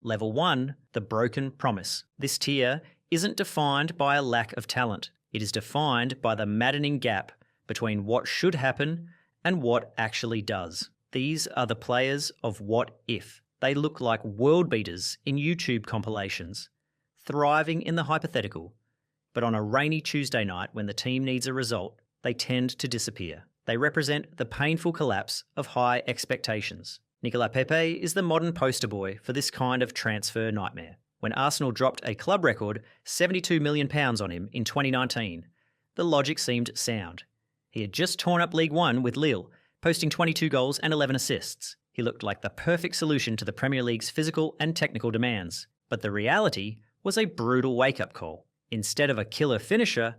Level 1, the broken promise. This tier isn't defined by a lack of talent. It is defined by the maddening gap between what should happen and what actually does. These are the players of what if. They look like world beaters in YouTube compilations, thriving in the hypothetical, but on a rainy Tuesday night when the team needs a result, they tend to disappear. They represent the painful collapse of high expectations. Nicolas Pépé is the modern poster boy for this kind of transfer nightmare. When Arsenal dropped a club record £72 million on him in 2019, the logic seemed sound. He had just torn up League One with Lille, posting 22 goals and 11 assists. He looked like the perfect solution to the Premier League's physical and technical demands. But the reality was a brutal wake-up call. Instead of a killer finisher,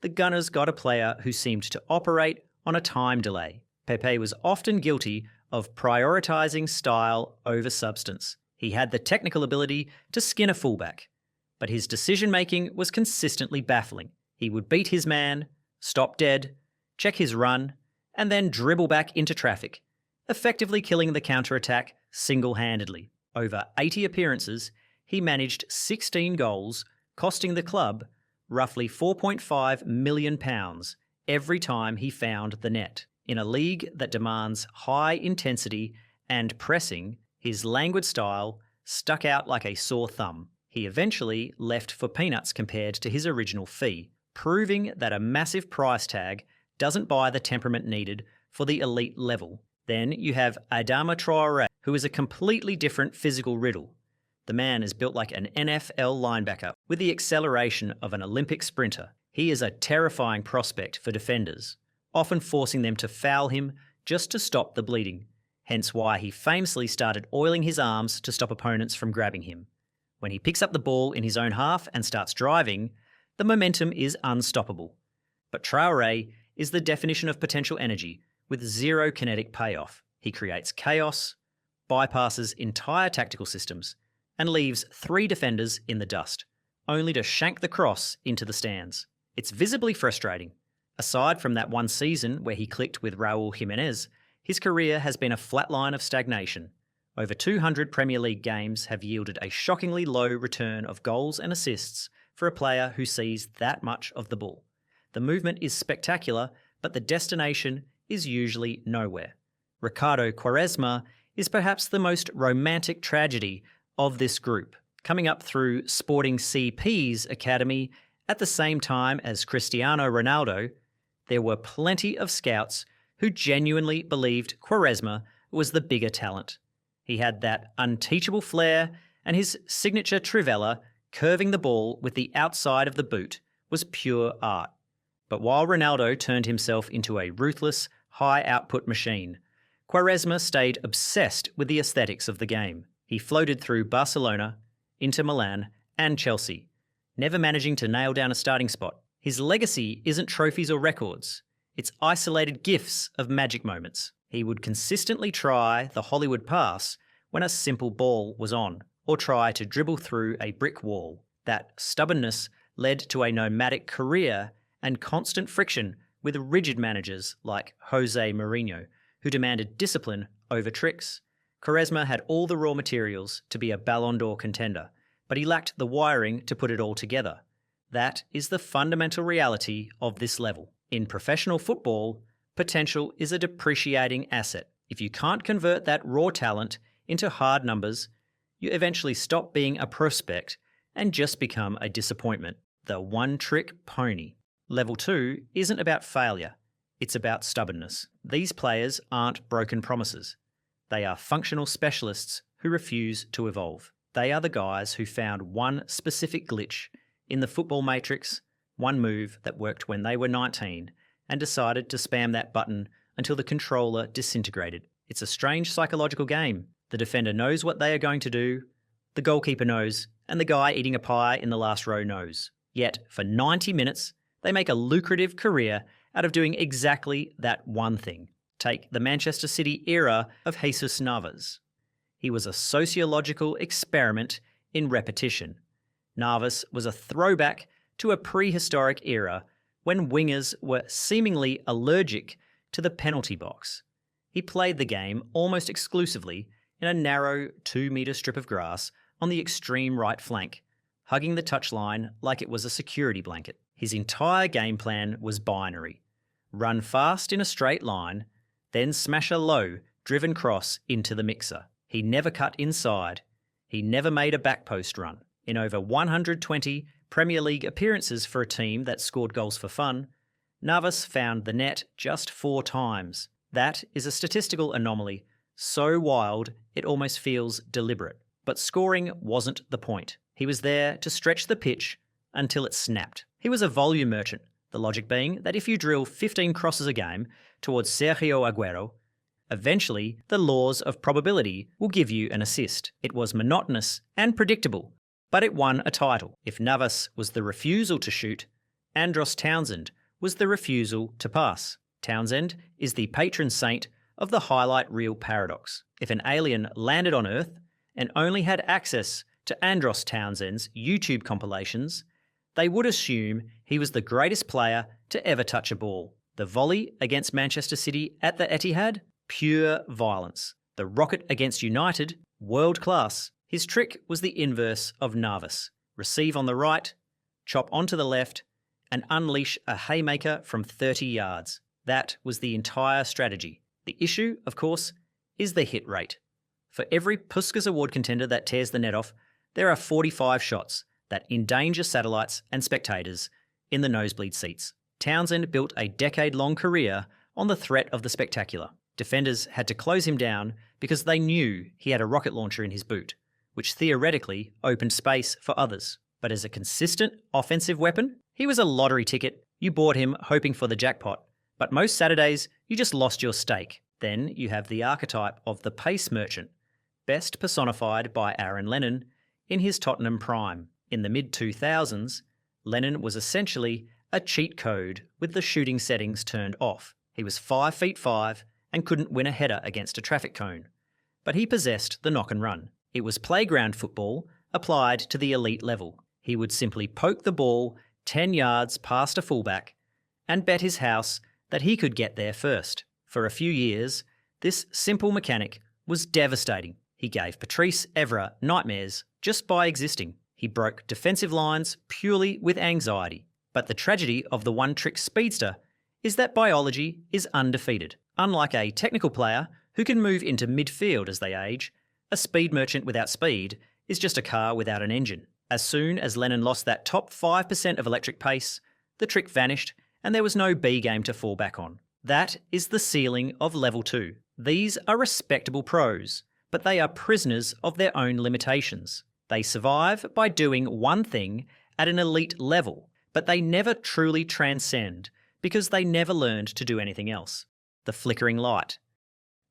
the Gunners got a player who seemed to operate on a time delay. Pépé was often guilty of prioritising style over substance. He had the technical ability to skin a fullback, but his decision-making was consistently baffling. He would beat his man, stop dead, check his run, and then dribble back into traffic, effectively killing the counter-attack single-handedly. Over 80 appearances, he managed 16 goals, costing the club roughly £4.5 million every time he found the net. In a league that demands high intensity and pressing, his languid style stuck out like a sore thumb. He eventually left for peanuts compared to his original fee, proving that a massive price tag doesn't buy the temperament needed for the elite level. Then you have Adama Traoré, who is a completely different physical riddle. The man is built like an NFL linebacker with the acceleration of an Olympic sprinter. He is a terrifying prospect for defenders, often forcing them to foul him just to stop the bleeding, hence why he famously started oiling his arms to stop opponents from grabbing him. When he picks up the ball in his own half and starts driving, the momentum is unstoppable. But Traoré is the definition of potential energy with zero kinetic payoff. He creates chaos, bypasses entire tactical systems, and leaves 3 defenders in the dust, only to shank the cross into the stands. It's visibly frustrating. Aside from that one season where he clicked with Raúl Jiménez, his career has been a flat line of stagnation. Over 200 Premier League games have yielded a shockingly low return of goals and assists for a player who sees that much of the ball. The movement is spectacular, but the destination is usually nowhere. Ricardo Quaresma is perhaps the most romantic tragedy of this group, coming up through Sporting CP's academy at the same time as Cristiano Ronaldo. There were plenty of scouts who genuinely believed Quaresma was the bigger talent. He had that unteachable flair, and his signature trivela, curving the ball with the outside of the boot, was pure art. But while Ronaldo turned himself into a ruthless, high-output machine, Quaresma stayed obsessed with the aesthetics of the game. He floated through Barcelona, Inter Milan, and Chelsea, never managing to nail down a starting spot. His legacy isn't trophies or records, it's isolated gifs of magic moments. He would consistently try the Hollywood pass when a simple ball was on, or try to dribble through a brick wall. That stubbornness led to a nomadic career and constant friction with rigid managers like Jose Mourinho, who demanded discipline over tricks. Quaresma had all the raw materials to be a Ballon d'Or contender, but he lacked the wiring to put it all together. That is the fundamental reality of this level. In professional football, potential is a depreciating asset. If you can't convert that raw talent into hard numbers, you eventually stop being a prospect and just become a disappointment. The one-trick pony. Level 2 isn't about failure, it's about stubbornness. These players aren't broken promises. They are functional specialists who refuse to evolve. They are the guys who found one specific glitch in the football matrix, one move that worked when they were 19, and decided to spam that button until the controller disintegrated. It's a strange psychological game. The defender knows what they are going to do, the goalkeeper knows, and the guy eating a pie in the last row knows. Yet, for 90 minutes, they make a lucrative career out of doing exactly that one thing. Take the Manchester City era of Jesús Navas. He was a sociological experiment in repetition. Navas was a throwback to a prehistoric era when wingers were seemingly allergic to the penalty box. He played the game almost exclusively in a narrow 2-metre strip of grass on the extreme right flank, hugging the touchline like it was a security blanket. His entire game plan was binary. Run fast in a straight line, then smash a low, driven cross into the mixer. He never cut inside. He never made a back post run. In over 120 Premier League appearances for a team that scored goals for fun, Navas found the net just 4 times. That is a statistical anomaly, so wild it almost feels deliberate. But scoring wasn't the point. He was there to stretch the pitch until it snapped. He was a volume merchant, the logic being that if you drill 15 crosses a game towards Sergio Aguero, eventually the laws of probability will give you an assist. It was monotonous and predictable, but it won a title. If Navas was the refusal to shoot, Andros Townsend was the refusal to pass. Townsend is the patron saint of the highlight reel paradox. If an alien landed on Earth and only had access to Andros Townsend's YouTube compilations, they would assume he was the greatest player to ever touch a ball. The volley against Manchester City at the Etihad, pure violence. The rocket against United, world class. His trick was the inverse of Navas. Receive on the right, chop onto the left, and unleash a haymaker from 30 yards. That was the entire strategy. The issue, of course, is the hit rate. For every Puskas Award contender that tears the net off, there are 45 shots that endanger satellites and spectators in the nosebleed seats. Townsend built a decade-long career on the threat of the spectacular. Defenders had to close him down because they knew he had a rocket launcher in his boot, which theoretically opened space for others. But as a consistent offensive weapon, he was a lottery ticket. You bought him hoping for the jackpot, but most Saturdays you just lost your stake. Then you have the archetype of the pace merchant, best personified by Aaron Lennon in his Tottenham prime. In the mid-2000s, Lennon was essentially a cheat code with the shooting settings turned off. He was 5'5" and couldn't win a header against a traffic cone, but he possessed the knock and run. It was playground football applied to the elite level. He would simply poke the ball 10 yards past a fullback and bet his house that he could get there first. For a few years, this simple mechanic was devastating. He gave Patrice Evra nightmares just by existing. He broke defensive lines purely with anxiety. But the tragedy of the one-trick speedster is that biology is undefeated. Unlike a technical player who can move into midfield as they age, a speed merchant without speed is just a car without an engine. As soon as Lennon lost that top 5% of electric pace, the trick vanished and there was no B game to fall back on. That is the ceiling of level 2. These are respectable pros, but they are prisoners of their own limitations. They survive by doing one thing at an elite level, but they never truly transcend because they never learned to do anything else. The flickering light.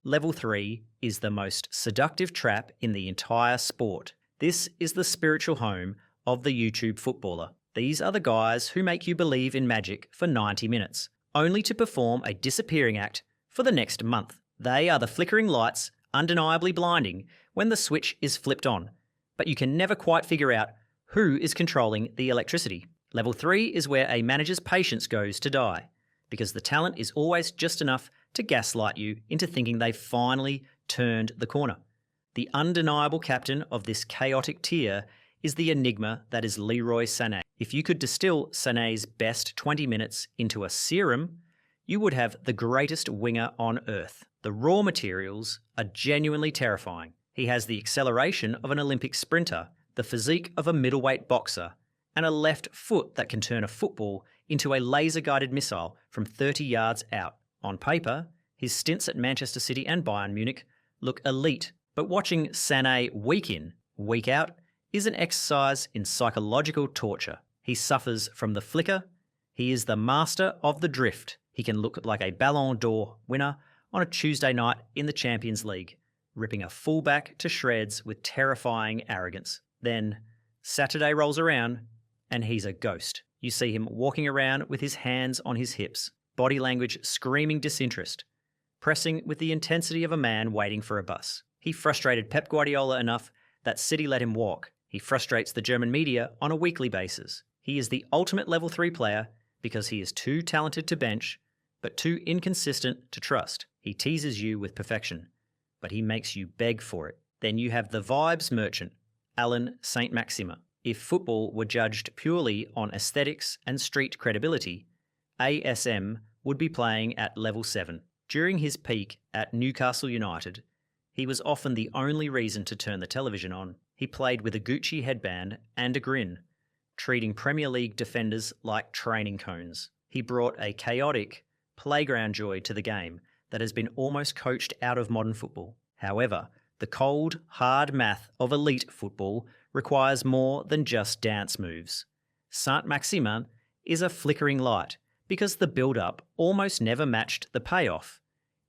Level 3 is the most seductive trap in the entire sport. This is the spiritual home of the YouTube footballer. These are the guys who make you believe in magic for 90 minutes, only to perform a disappearing act for the next month. They are the flickering lights, undeniably blinding when the switch is flipped on, but you can never quite figure out who is controlling the electricity. Level 3 is where a manager's patience goes to die, because the talent is always just enough to gaslight you into thinking they've finally turned the corner. The undeniable captain of this chaotic tier is the enigma that is Leroy Sané. If you could distill Sané's best 20 minutes into a serum, you would have the greatest winger on earth. The raw materials are genuinely terrifying. He has the acceleration of an Olympic sprinter, the physique of a middleweight boxer, and a left foot that can turn a football into a laser-guided missile from 30 yards out. On paper, his stints at Manchester City and Bayern Munich look elite, but watching Sané week in, week out is an exercise in psychological torture. He suffers from the flicker. He is the master of the drift. He can look like a Ballon d'Or winner on a Tuesday night in the Champions League, ripping a fullback to shreds with terrifying arrogance. Then Saturday rolls around and he's a ghost. You see him walking around with his hands on his hips, body language screaming disinterest, pressing with the intensity of a man waiting for a bus. He frustrated Pep Guardiola enough that City let him walk. He frustrates the German media on a weekly basis. He is the ultimate level 3 player because he is too talented to bench, but too inconsistent to trust. He teases you with perfection, but he makes you beg for it. Then you have the vibes merchant, Alain Saint-Maximin. If football were judged purely on aesthetics and street credibility, ASM would be playing at level 7. During his peak at Newcastle United, he was often the only reason to turn the television on. He played with a Gucci headband and a grin, treating Premier League defenders like training cones. He brought a chaotic, playground joy to the game that has been almost coached out of modern football. However, the cold, hard math of elite football requires more than just dance moves. Saint-Maximin is a flickering light because the build-up almost never matched the payoff.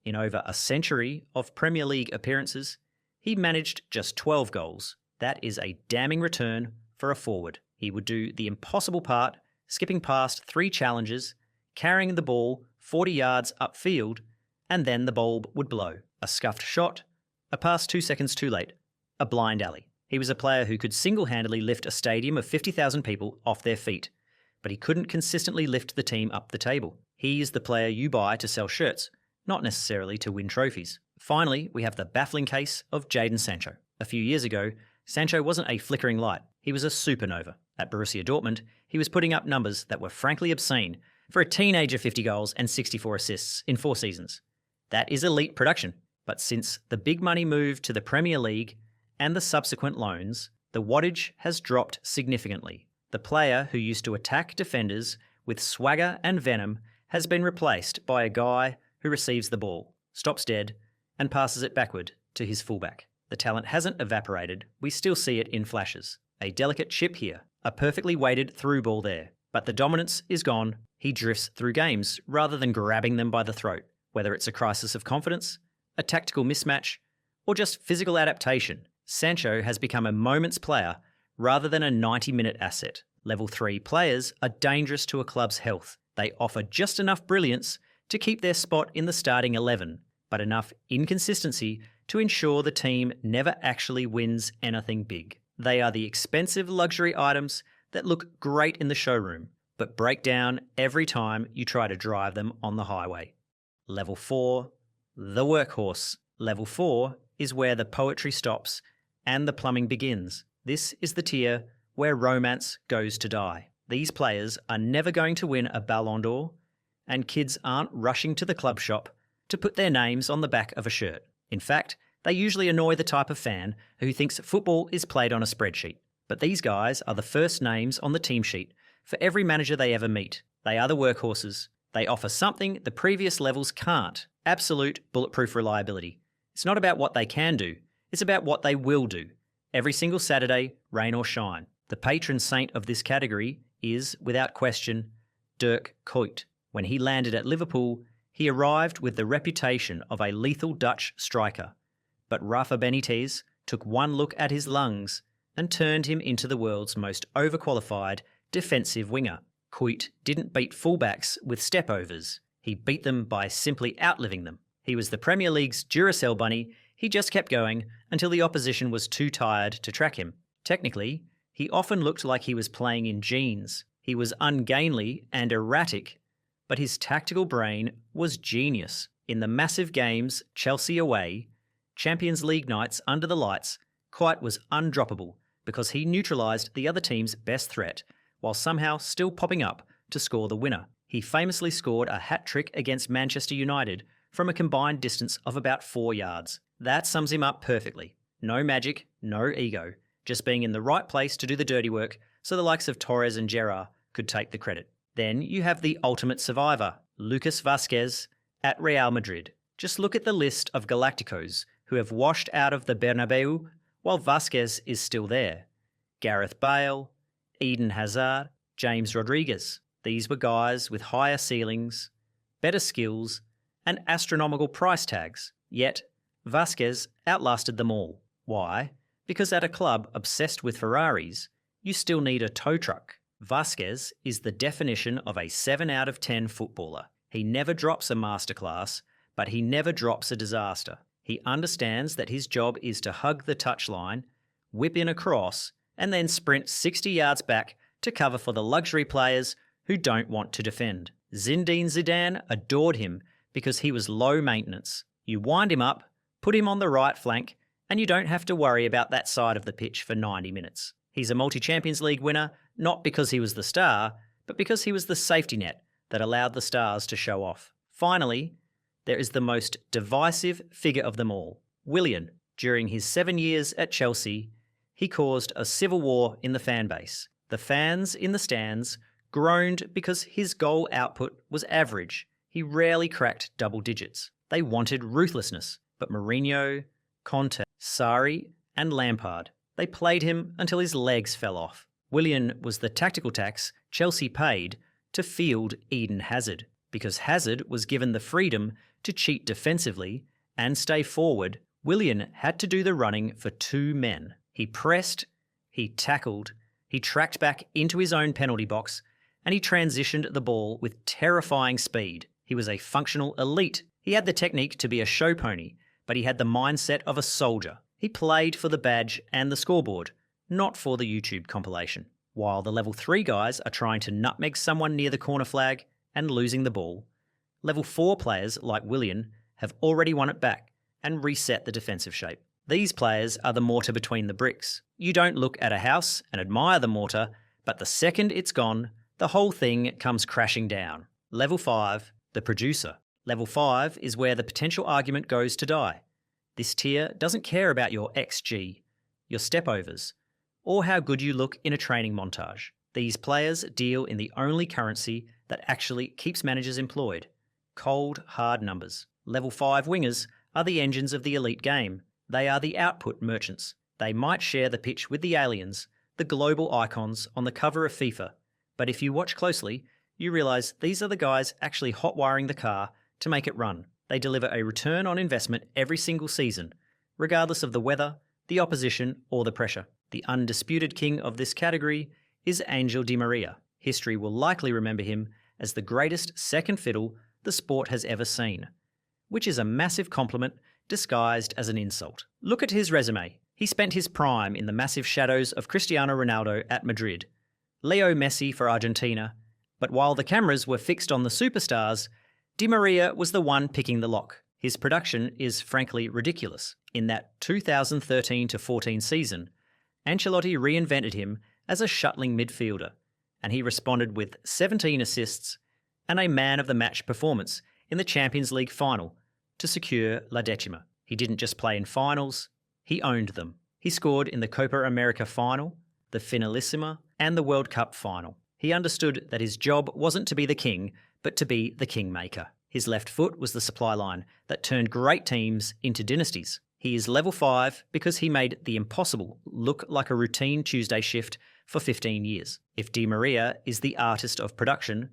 In over a century of Premier League appearances, he managed just 12 goals. That is a damning return for a forward. He would do the impossible part, skipping past 3 challenges, carrying the ball 40 yards upfield, and then the bulb would blow. A scuffed shot, a pass 2 seconds too late, a blind alley. He was a player who could single-handedly lift a stadium of 50,000 people off their feet, but he couldn't consistently lift the team up the table. He is the player you buy to sell shirts, not necessarily to win trophies. Finally, we have the baffling case of Jadon Sancho. A few years ago, Sancho wasn't a flickering light, he was a supernova. At Borussia Dortmund, he was putting up numbers that were frankly obscene for a teenager: 50 goals and 64 assists in 4 seasons. That is elite production. But since the big money move to the Premier League and the subsequent loans, the wattage has dropped significantly. The player who used to attack defenders with swagger and venom has been replaced by a guy who receives the ball, stops dead, and passes it backward to his fullback. The talent hasn't evaporated, we still see it in flashes. A delicate chip here, a perfectly weighted through ball there. But the dominance is gone. He drifts through games rather than grabbing them by the throat. Whether it's a crisis of confidence, a tactical mismatch, or just physical adaptation, Sancho has become a moments player rather than a 90-minute asset. Level 3 players are dangerous to a club's health. They offer just enough brilliance to keep their spot in the starting 11, but enough inconsistency to ensure the team never actually wins anything big. They are the expensive luxury items that look great in the showroom, but break down every time you try to drive them on the highway. Level 4, the workhorse. Level 4 is where the poetry stops and the plumbing begins. This is the tier where romance goes to die. These players are never going to win a Ballon d'Or, and kids aren't rushing to the club shop to put their names on the back of a shirt. In fact, they usually annoy the type of fan who thinks football is played on a spreadsheet. But these guys are the first names on the team sheet for every manager they ever meet. They are the workhorses. They offer something the previous levels can't: absolute bulletproof reliability. It's not about what they can do, it's about what they will do. Every single Saturday, rain or shine. The patron saint of this category is, without question, Dirk Kuyt. When he landed at Liverpool, he arrived with the reputation of a lethal Dutch striker. But Rafa Benitez took one look at his lungs and turned him into the world's most overqualified defensive winger. Kuyt didn't beat fullbacks with step-overs. He beat them by simply outliving them. He was the Premier League's Duracell bunny. He just kept going until the opposition was too tired to track him. Technically, he often looked like he was playing in jeans. He was ungainly and erratic, but his tactical brain was genius. In the massive games, Chelsea away, Champions League nights under the lights, Kuyt was undroppable because he neutralised the other team's best threat while somehow still popping up to score the winner. He famously scored a hat-trick against Manchester United from a combined distance of about 4 yards. That sums him up perfectly. No magic, no ego, just being in the right place to do the dirty work so the likes of Torres and Gerrard could take the credit. Then you have the ultimate survivor, Lucas Vázquez at Real Madrid. Just look at the list of Galacticos who have washed out of the Bernabeu while Vázquez is still there. Gareth Bale, Eden Hazard, James Rodriguez. These were guys with higher ceilings, better skills, and astronomical price tags. Yet, Vázquez outlasted them all. Why? Because at a club obsessed with Ferraris, you still need a tow truck. Vázquez is the definition of a 7 out of 10 footballer. He never drops a masterclass, but he never drops a disaster. He understands that his job is to hug the touchline, whip in a cross, and then sprint 60 yards back to cover for the luxury players who don't want to defend. Zinedine Zidane adored him because he was low maintenance. You wind him up, put him on the right flank, and you don't have to worry about that side of the pitch for 90 minutes. He's a multi-Champions League winner, not because he was the star, but because he was the safety net that allowed the stars to show off. Finally, there is the most divisive figure of them all, Willian. During his 7 years at Chelsea, he caused a civil war in the fan base. The fans in the stands groaned because his goal output was average. He rarely cracked double digits. They wanted ruthlessness, but Mourinho, Conte, Sarri and Lampard, they played him until his legs fell off. Willian was the tactical tax Chelsea paid to field Eden Hazard, because Hazard was given the freedom to cheat defensively and stay forward. Willian had to do the running for two men. He pressed, he tackled, he tracked back into his own penalty box, and he transitioned the ball with terrifying speed. He was a functional elite. He had the technique to be a show pony, but he had the mindset of a soldier. He played for the badge and the scoreboard, not for the YouTube compilation. While the level 3 guys are trying to nutmeg someone near the corner flag and losing the ball, level 4 players like Willian have already won it back and reset the defensive shape. These players are the mortar between the bricks. You don't look at a house and admire the mortar, but the second it's gone, the whole thing comes crashing down. Level 5, the producer. Level 5 is where the potential argument goes to die. This tier doesn't care about your XG, your stepovers, or how good you look in a training montage. These players deal in the only currency that actually keeps managers employed: cold, hard numbers. Level 5 wingers are the engines of the elite game. They are the output merchants. They might share the pitch with the aliens, the global icons on the cover of FIFA, but if you watch closely, you realise these are the guys actually hot-wiring the car to make it run. They deliver a return on investment every single season, regardless of the weather, the opposition, or the pressure. The undisputed king of this category is Angel Di Maria. History will likely remember him as the greatest second fiddle the sport has ever seen, which is a massive compliment disguised as an insult. Look at his resume. He spent his prime in the massive shadows of Cristiano Ronaldo at Madrid, Leo Messi for Argentina, but while the cameras were fixed on the superstars, Di Maria was the one picking the lock. His production is frankly ridiculous. In that 2013-14 season, Ancelotti reinvented him as a shuttling midfielder, and he responded with 17 assists and a man-of-the-match performance in the Champions League final to secure La Decima. He didn't just play in finals, he owned them. He scored in the Copa America final, the Finalissima, and the World Cup final. He understood that his job wasn't to be the king, but to be the kingmaker. His left foot was the supply line that turned great teams into dynasties. He is level 5 because he made the impossible look like a routine Tuesday shift for 15 years. If Di Maria is the artist of production,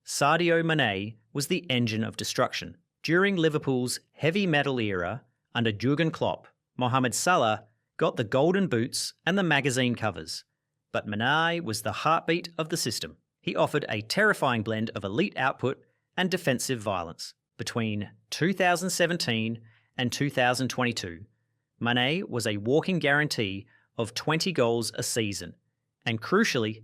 Sadio Mane was the engine of destruction. During Liverpool's heavy metal era under Jurgen Klopp, Mohamed Salah got the golden boots and the magazine covers, but Mane was the heartbeat of the system. He offered a terrifying blend of elite output and defensive violence. Between 2017 and 2022, Mane was a walking guarantee of 20 goals a season, and crucially,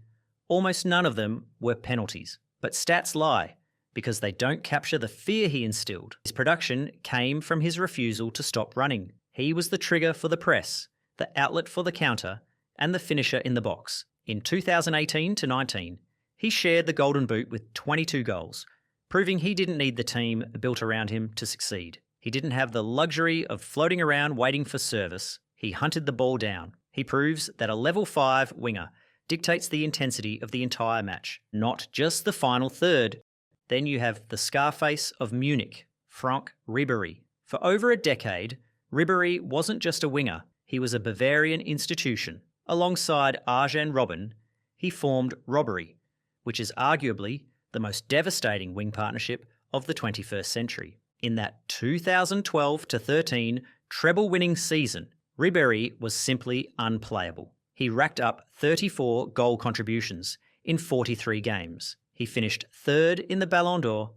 almost none of them were penalties. But stats lie, because they don't capture the fear he instilled. His production came from his refusal to stop running. He was the trigger for the press, the outlet for the counter, and the finisher in the box. In 2018-19, he shared the Golden Boot with 22 goals, proving he didn't need the team built around him to succeed. He didn't have the luxury of floating around waiting for service. He hunted the ball down. He proves that a level 5 winger dictates the intensity of the entire match, not just the final third. Then you have the Scarface of Munich, Franck Ribéry. For over a decade, Ribéry wasn't just a winger, he was a Bavarian institution. Alongside Arjen Robben, he formed Robbery, which is arguably the most devastating wing partnership of the 21st century. In that 2012-13 treble-winning season, Ribéry was simply unplayable. He racked up 34 goal contributions in 43 games. He finished third in the Ballon d'Or,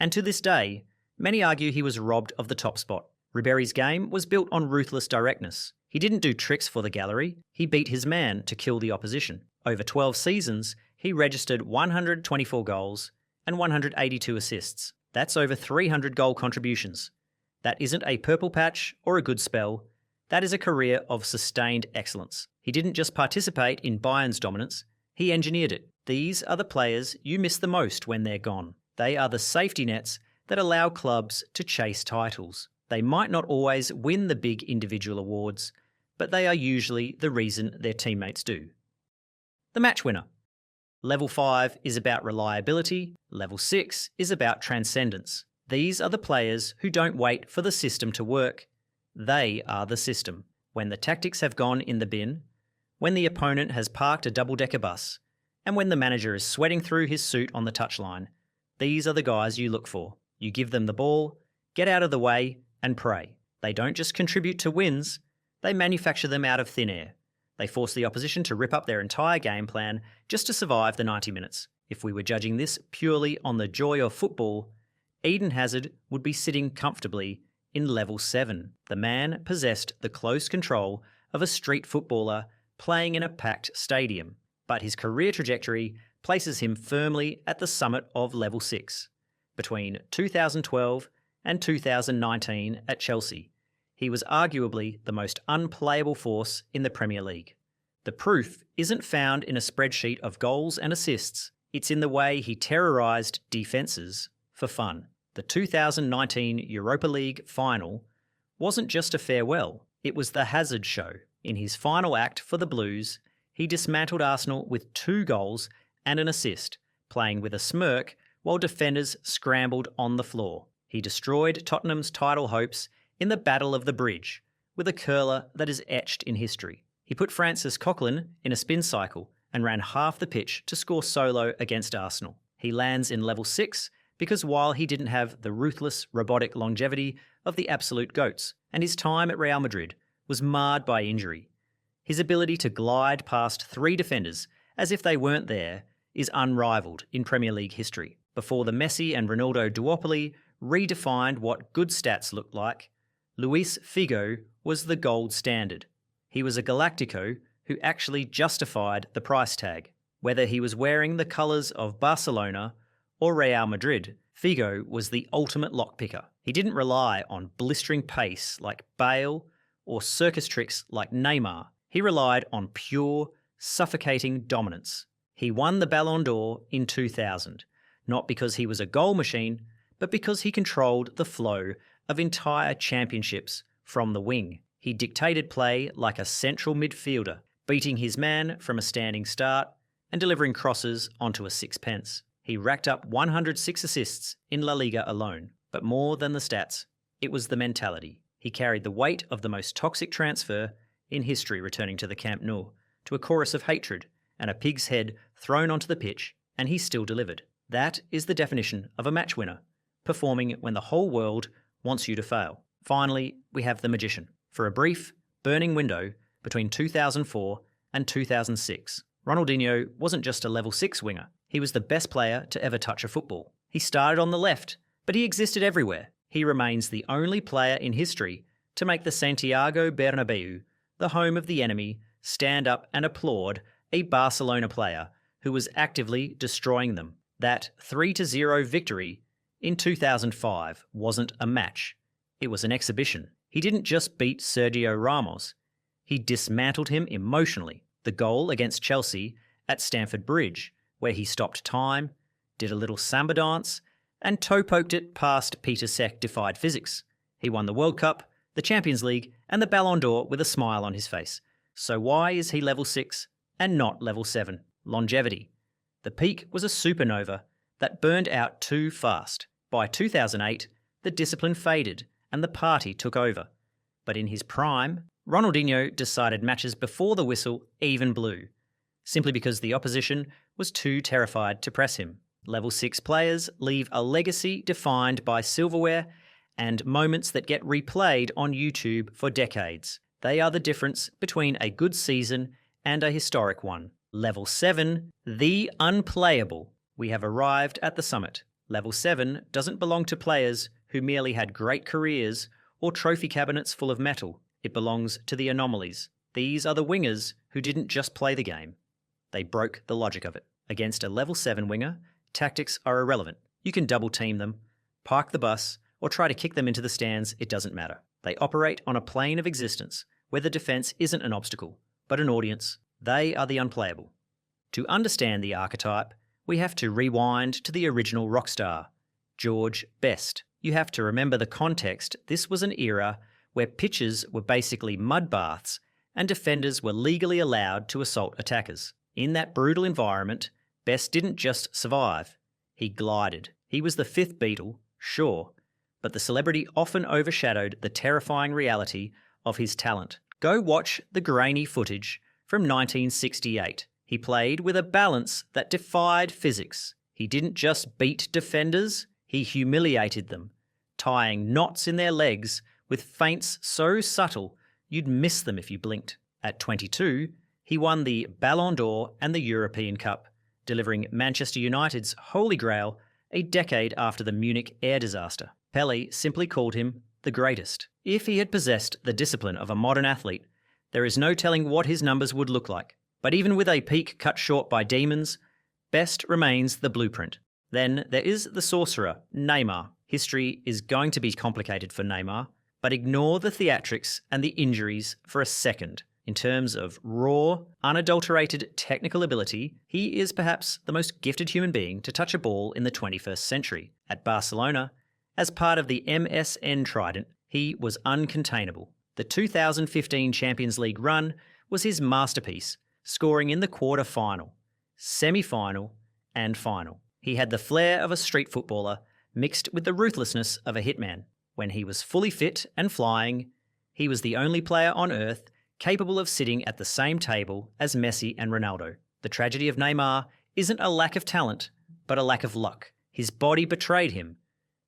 and to this day, many argue he was robbed of the top spot. Ribéry's game was built on ruthless directness. He didn't do tricks for the gallery, he beat his man to kill the opposition. Over 12 seasons, he registered 124 goals and 182 assists. That's over 300 goal contributions. That isn't a purple patch or a good spell. That is a career of sustained excellence. He didn't just participate in Bayern's dominance, he engineered it. These are the players you miss the most when they're gone. They are the safety nets that allow clubs to chase titles. They might not always win the big individual awards, but they are usually the reason their teammates do. The match winner. Level 5 is about reliability, level 6 is about transcendence. These are the players who don't wait for the system to work. They are the system. When the tactics have gone in the bin, when the opponent has parked a double-decker bus, and when the manager is sweating through his suit on the touchline, these are the guys you look for. You give them the ball, get out of the way, and pray. They don't just contribute to wins, they manufacture them out of thin air. They force the opposition to rip up their entire game plan just to survive the 90 minutes. If we were judging this purely on the joy of football, Eden Hazard would be sitting comfortably in level 7. The man possessed the close control of a street footballer playing in a packed stadium, but his career trajectory places him firmly at the summit of level 6. Between 2012 and 2019 at Chelsea, he was arguably the most unplayable force in the Premier League. The proof isn't found in a spreadsheet of goals and assists, it's in the way he terrorised defences for fun. The 2019 Europa League final wasn't just a farewell, it was the Hazard show. In his final act for the Blues, he dismantled Arsenal with 2 goals and an assist, playing with a smirk while defenders scrambled on the floor. He destroyed Tottenham's title hopes in the Battle of the Bridge, with a curler that is etched in history. He put Francis Coquelin in a spin cycle and ran half the pitch to score solo against Arsenal. He lands in level 6 because while he didn't have the ruthless, robotic longevity of the absolute GOATs, and his time at Real Madrid was marred by injury, his ability to glide past 3 defenders as if they weren't there is unrivaled in Premier League history. Before the Messi and Ronaldo duopoly redefined what good stats looked like, Luis Figo was the gold standard. He was a Galactico who actually justified the price tag. Whether he was wearing the colours of Barcelona or Real Madrid, Figo was the ultimate lockpicker. He didn't rely on blistering pace like Bale or circus tricks like Neymar. He relied on pure, suffocating dominance. He won the Ballon d'Or in 2000, not because he was a goal machine, but because he controlled the flow of entire championships from the wing. He dictated play like a central midfielder, beating his man from a standing start and delivering crosses onto a sixpence. He racked up 106 assists in La Liga alone, but more than the stats, it was the mentality. He carried the weight of the most toxic transfer in history returning to the Camp Nou, to a chorus of hatred and a pig's head thrown onto the pitch, and he still delivered. That is the definition of a match winner, performing when the whole world wants you to fail. Finally, we have the magician. For a brief, burning window between 2004 and 2006, Ronaldinho wasn't just a level 6 winger. He was the best player to ever touch a football. He started on the left, but he existed everywhere. He remains the only player in history to make the Santiago Bernabeu, the home of the enemy, stand up and applaud a Barcelona player who was actively destroying them. That 3-0 victory in 2005 wasn't a match. It was an exhibition. He didn't just beat Sergio Ramos. He dismantled him emotionally. The goal against Chelsea at Stamford Bridge, where he stopped time, did a little samba dance, and toe-poked it past Peter Cech defied physics. He won the World Cup, the Champions League, and the Ballon d'Or with a smile on his face. So why is he level 6 and not level 7? Longevity. The peak was a supernova that burned out too fast. By 2008, the discipline faded and the party took over. But in his prime, Ronaldinho decided matches before the whistle even blew, simply because the opposition was too terrified to press him. Level 6 players leave a legacy defined by silverware and moments that get replayed on YouTube for decades. They are the difference between a good season and a historic one. Level 7, the unplayable. We have arrived at the summit. Level 7 doesn't belong to players who merely had great careers or trophy cabinets full of metal. It belongs to the anomalies. These are the wingers who didn't just play the game. They broke the logic of it. Against a level 7 winger, tactics are irrelevant. You can double team them, park the bus, or try to kick them into the stands, it doesn't matter. They operate on a plane of existence where the defence isn't an obstacle, but an audience. They are the unplayable. To understand the archetype, we have to rewind to the original rock star, George Best. You have to remember the context. This was an era where pitches were basically mud baths and defenders were legally allowed to assault attackers. In that brutal environment, Best didn't just survive, he glided. He was the fifth Beatle, sure, but the celebrity often overshadowed the terrifying reality of his talent. Go watch the grainy footage from 1968. He played with a balance that defied physics. He didn't just beat defenders, he humiliated them, tying knots in their legs with feints so subtle you'd miss them if you blinked. At 22, he won the Ballon d'Or and the European Cup, delivering Manchester United's holy grail a decade after the Munich air disaster. Pelé simply called him the greatest. If he had possessed the discipline of a modern athlete, there is no telling what his numbers would look like. But even with a peak cut short by demons, Best remains the blueprint. Then there is the sorcerer, Neymar. History is going to be complicated for Neymar, but ignore the theatrics and the injuries for a second. In terms of raw, unadulterated technical ability, he is perhaps the most gifted human being to touch a ball in the 21st century. At Barcelona, as part of the MSN trident, he was uncontainable. The 2015 Champions League run was his masterpiece, scoring in the quarter-final, semi-final, and final. He had the flair of a street footballer mixed with the ruthlessness of a hitman. When he was fully fit and flying, he was the only player on earth capable of sitting at the same table as Messi and Ronaldo. The tragedy of Neymar isn't a lack of talent, but a lack of luck. His body betrayed him,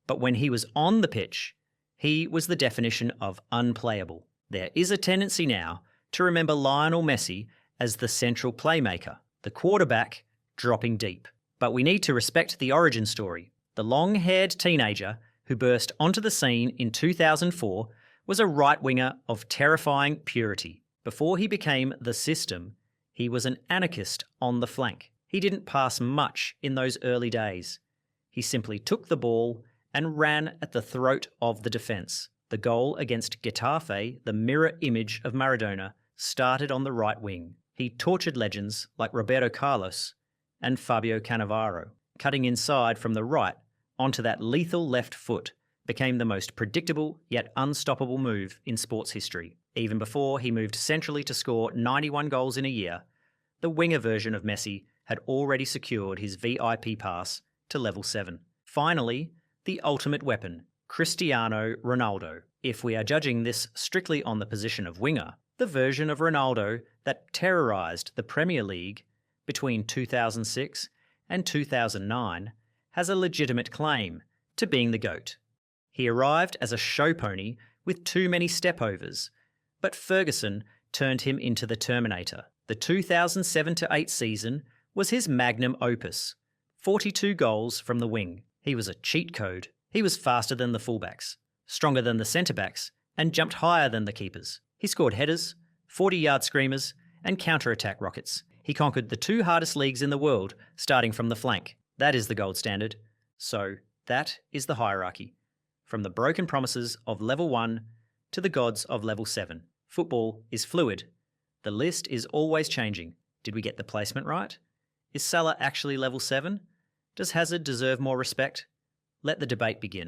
but when he was on the pitch, he was the definition of unplayable. There is a tendency now to remember Lionel Messi as the central playmaker, the quarterback dropping deep. But we need to respect the origin story. The long-haired teenager who burst onto the scene in 2004 was a right-winger of terrifying purity. Before he became the system, he was an anarchist on the flank. He didn't pass much in those early days. He simply took the ball and ran at the throat of the defence. The goal against Getafe, the mirror image of Maradona, started on the right wing. He tortured legends like Roberto Carlos and Fabio Cannavaro. Cutting inside from the right onto that lethal left foot became the most predictable yet unstoppable move in sports history. Even before he moved centrally to score 91 goals in a year, the winger version of Messi had already secured his VIP pass to level 7. Finally, the ultimate weapon, Cristiano Ronaldo. If we are judging this strictly on the position of winger, the version of Ronaldo that terrorised the Premier League between 2006 and 2009 has a legitimate claim to being the GOAT. He arrived as a show pony with too many stepovers, but Ferguson turned him into the Terminator. The 2007-8 season was his magnum opus, 42 goals from the wing. He was a cheat code. He was faster than the fullbacks, stronger than the centre-backs, and jumped higher than the keepers. He scored headers, 40-yard screamers, and counter-attack rockets. He conquered the two hardest leagues in the world, starting from the flank. That is the gold standard. So, that is the hierarchy. From the broken promises of level 1 to the gods of level 7. Football is fluid. The list is always changing. Did we get the placement right? Is Salah actually level 7? Does Hazard deserve more respect? Let the debate begin.